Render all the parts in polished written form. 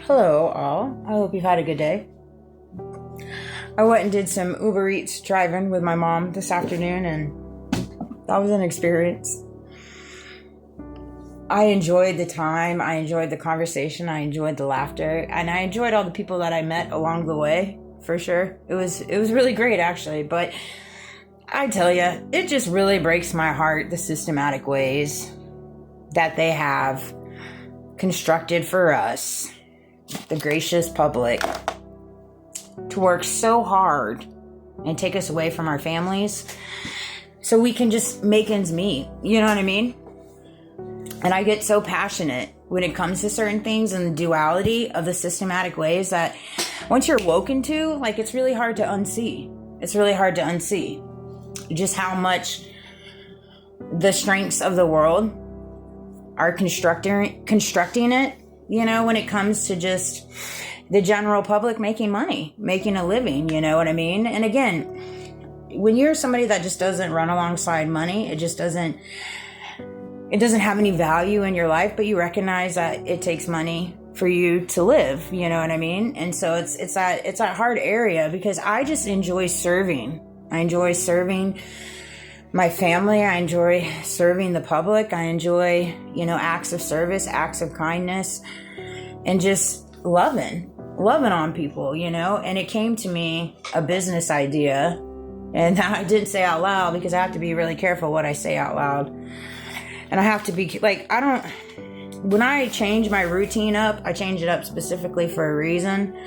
Hello, all. I hope you've had a good day. I went and did some Uber Eats driving with my mom this afternoon, and that was an experience. I enjoyed the time. I enjoyed the conversation. I enjoyed the laughter, and I enjoyed all the people that I met along the way. For sure, it was really great, actually. But I tell you, it just really breaks my heart the systematic ways that they have constructed for us, the gracious public, to work so hard and take us away from our families so we can just make ends meet. You know what I mean? And I get so passionate when it comes to certain things and the duality of the systematic ways that once you're woken to, like, it's really hard to unsee. It's really hard to unsee just how much the strengths of the world are constructing it, you know, when it comes to just the general public making money, making a living, you know what I mean? And again, when you're somebody that just doesn't run alongside money, it doesn't have any value in your life, but you recognize that it takes money for you to live, you know what I mean? And so it's that hard area, because I just enjoy serving. I enjoy serving my family. I enjoy serving the public. I enjoy, acts of service, acts of kindness, and just loving on people, and it came to me a business idea, and I didn't say out loud because I have to be really careful what I say out loud. And I have to be when I change my routine up, I change it up specifically for a reason,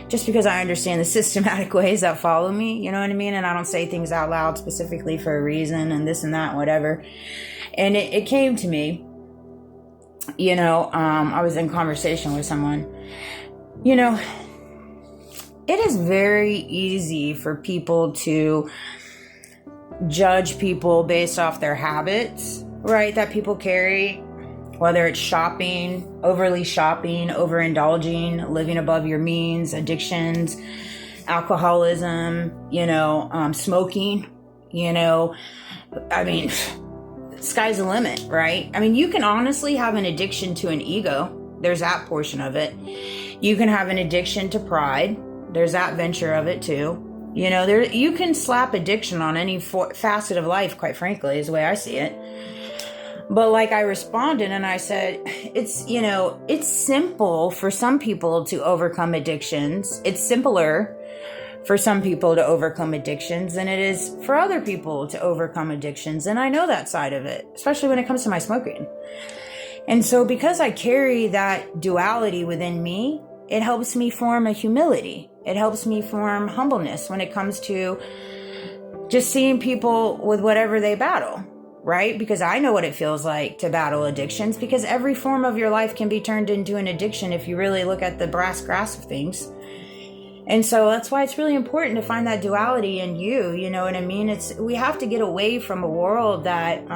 just because I understand the systematic ways that follow me, you know what I mean? And I don't say things out loud specifically for a reason and this and that, whatever. And it came to me, I was in conversation with someone. It is very easy for people to judge people based off their habits, right, that people carry, whether it's shopping, overindulging, living above your means, addictions, alcoholism, smoking, sky's the limit, right? I mean, you can honestly have an addiction to an ego. There's that portion of it. You can have an addiction to pride. There's that venture of it too. You can slap addiction on any facet of life, quite frankly, is the way I see it. But like, I responded and I said, it's simple for some people to overcome addictions. It's simpler for some people to overcome addictions than it is for other people to overcome addictions. And I know that side of it, especially when it comes to my smoking. And so because I carry that duality within me, it helps me form a humility. It helps me form humbleness when it comes to just seeing people with whatever they battle, right? Because I know what it feels like to battle addictions, because every form of your life can be turned into an addiction if you really look at the brass grass of things. And so that's why it's really important to find that duality in you know what I mean? We have to get away from a world that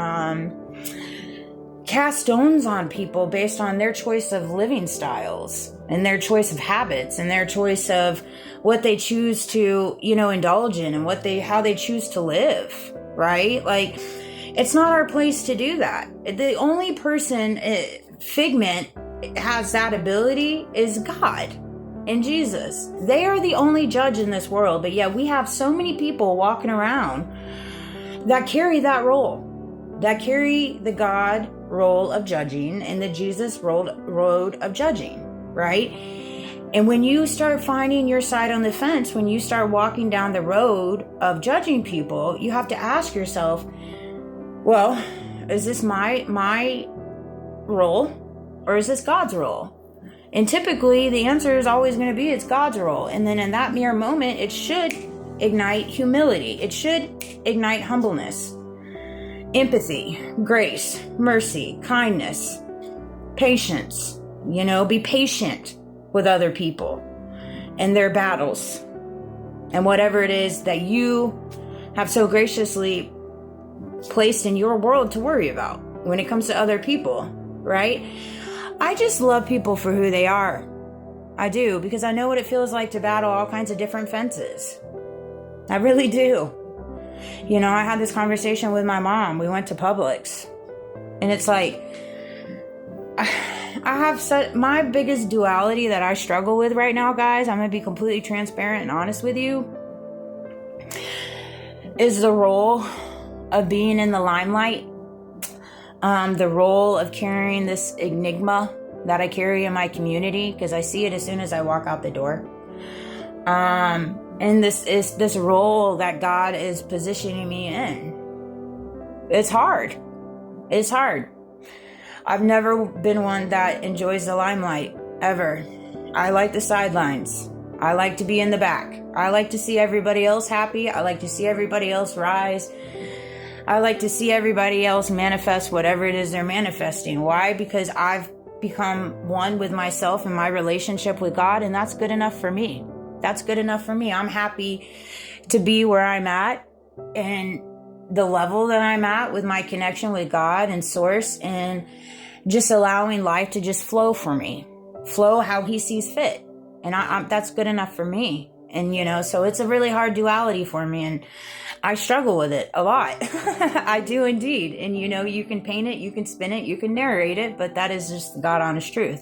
cast stones on people based on their choice of living styles and their choice of habits and their choice of what they choose to, indulge in and how they choose to live, right? Like, it's not our place to do that. The only person, Figment, has that ability is God and Jesus. They are the only judge in this world. But yeah, we have so many people walking around that carry that role, that carry the God role of judging and the Jesus road of judging, right? And when you start finding your side on the fence, when you start walking down the road of judging people, you have to ask yourself, well, is this my role or is this God's role? And typically the answer is always going to be it's God's role. And then in that mere moment, it should ignite humility. It should ignite humbleness, empathy, grace, mercy, kindness, patience. Be patient with other people and their battles and whatever it is that you have so graciously placed in your world to worry about when it comes to other people, right? I just love people for who they are. I do, because I know what it feels like to battle all kinds of different fences. I really do. I had this conversation with my mom. We went to Publix, and it's like, I have such, my biggest duality that I struggle with right now, guys, I'm going to be completely transparent and honest with you, is the role of being in the limelight, the role of carrying this enigma that I carry in my community, because I see it as soon as I walk out the door. And this is this role that God is positioning me in. It's hard. It's hard. I've never been one that enjoys the limelight, ever. I like the sidelines. I like to be in the back. I like to see everybody else happy. I like to see everybody else rise. I like to see everybody else manifest whatever it is they're manifesting. Why? Because I've become one with myself and my relationship with God, and that's good enough for me. That's good enough for me. I'm happy to be where I'm at and the level that I'm at with my connection with God and Source, and just allowing life to just flow for me, flow how He sees fit. And that's good enough for me. And, you know, so it's a really hard duality for me, and I struggle with it a lot. I do indeed. And, you know, you can paint it, you can spin it, you can narrate it, but that is just the God honest truth.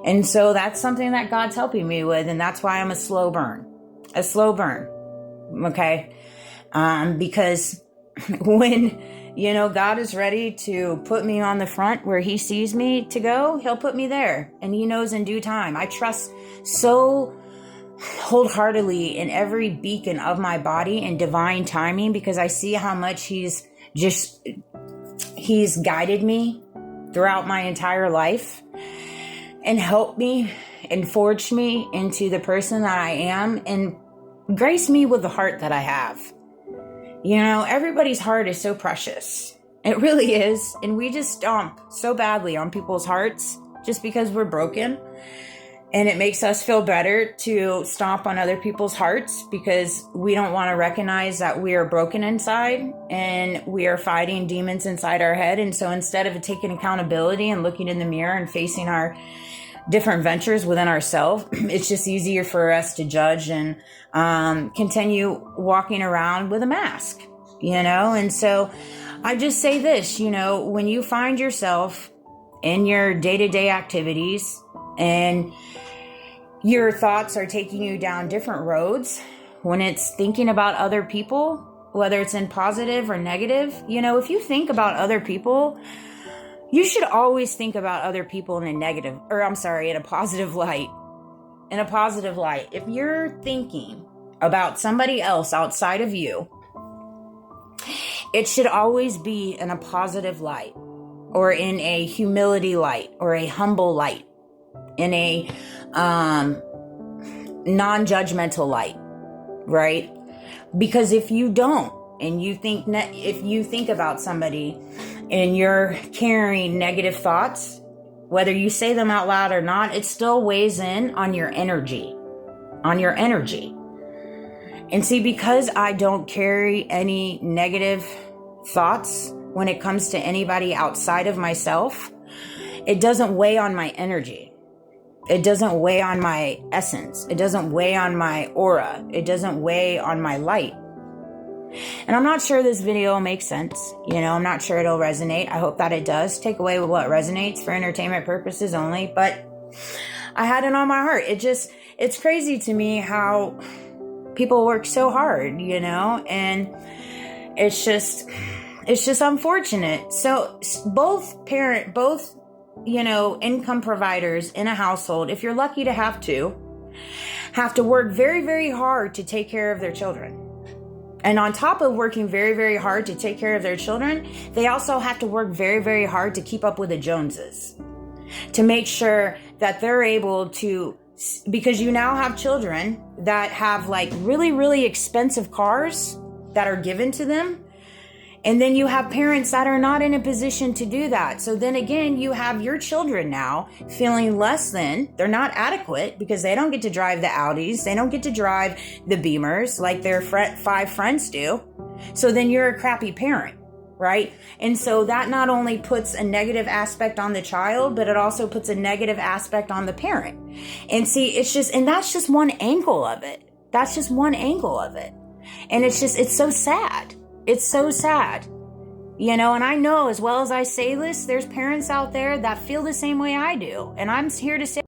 And so that's something that God's helping me with. And that's why I'm a slow burn. Okay. Because when, you know, God is ready to put me on the front where He sees me to go, He'll put me there, and He knows in due time. I trust so wholeheartedly in every beacon of my body and divine timing, because I see how much He's guided me throughout my entire life and helped me and forged me into the person that I am and graced me with the heart that I have. You know, everybody's heart is so precious. It really is. And we just stomp so badly on people's hearts just because we're broken. And it makes us feel better to stomp on other people's hearts because we don't want to recognize that we are broken inside and we are fighting demons inside our head. And so instead of taking accountability and looking in the mirror and facing our different ventures within ourselves, it's just easier for us to judge and continue walking around with a mask, you know? And so I just say this, you know, when you find yourself in your day-to-day activities and your thoughts are taking you down different roads, when it's thinking about other people, whether it's in positive or negative, you know, if you think about other people, you should always think about other people in a positive light. In a positive light. If you're thinking about somebody else outside of you, it should always be in a positive light, or in a humility light, or a humble light, in a non-judgmental light, right? Because if you don't, and if you think about somebody and you're carrying negative thoughts, whether you say them out loud or not, it still weighs in on your energy. And see, because I don't carry any negative thoughts when it comes to anybody outside of myself, it doesn't weigh on my energy. It doesn't weigh on my essence. It doesn't weigh on my aura. It doesn't weigh on my light. And I'm not sure this video makes sense. You know, I'm not sure it'll resonate. I hope that it does. Take away with what resonates for entertainment purposes only. But I had it on my heart. It's crazy to me how people work so hard, you know, and it's just unfortunate. So both, you know, income providers in a household, if you're lucky to have to work very, very hard to take care of their children. And on top of working very, very hard to take care of their children, they also have to work very, very hard to keep up with the Joneses, to make sure that they're able to, because you now have children that have like really, really expensive cars that are given to them. And then you have parents that are not in a position to do that. So then again, you have your children now feeling less than, they're not adequate because they don't get to drive the Audis. They don't get to drive the Beamers like their 5 friends do. So then you're a crappy parent, right? And so that not only puts a negative aspect on the child, but it also puts a negative aspect on the parent. And see, and that's just one angle of it. That's just one angle of it. And it's so sad. It's so sad You know, and I know as well as I say this, there's parents out there that feel the same way I do. And I'm here to say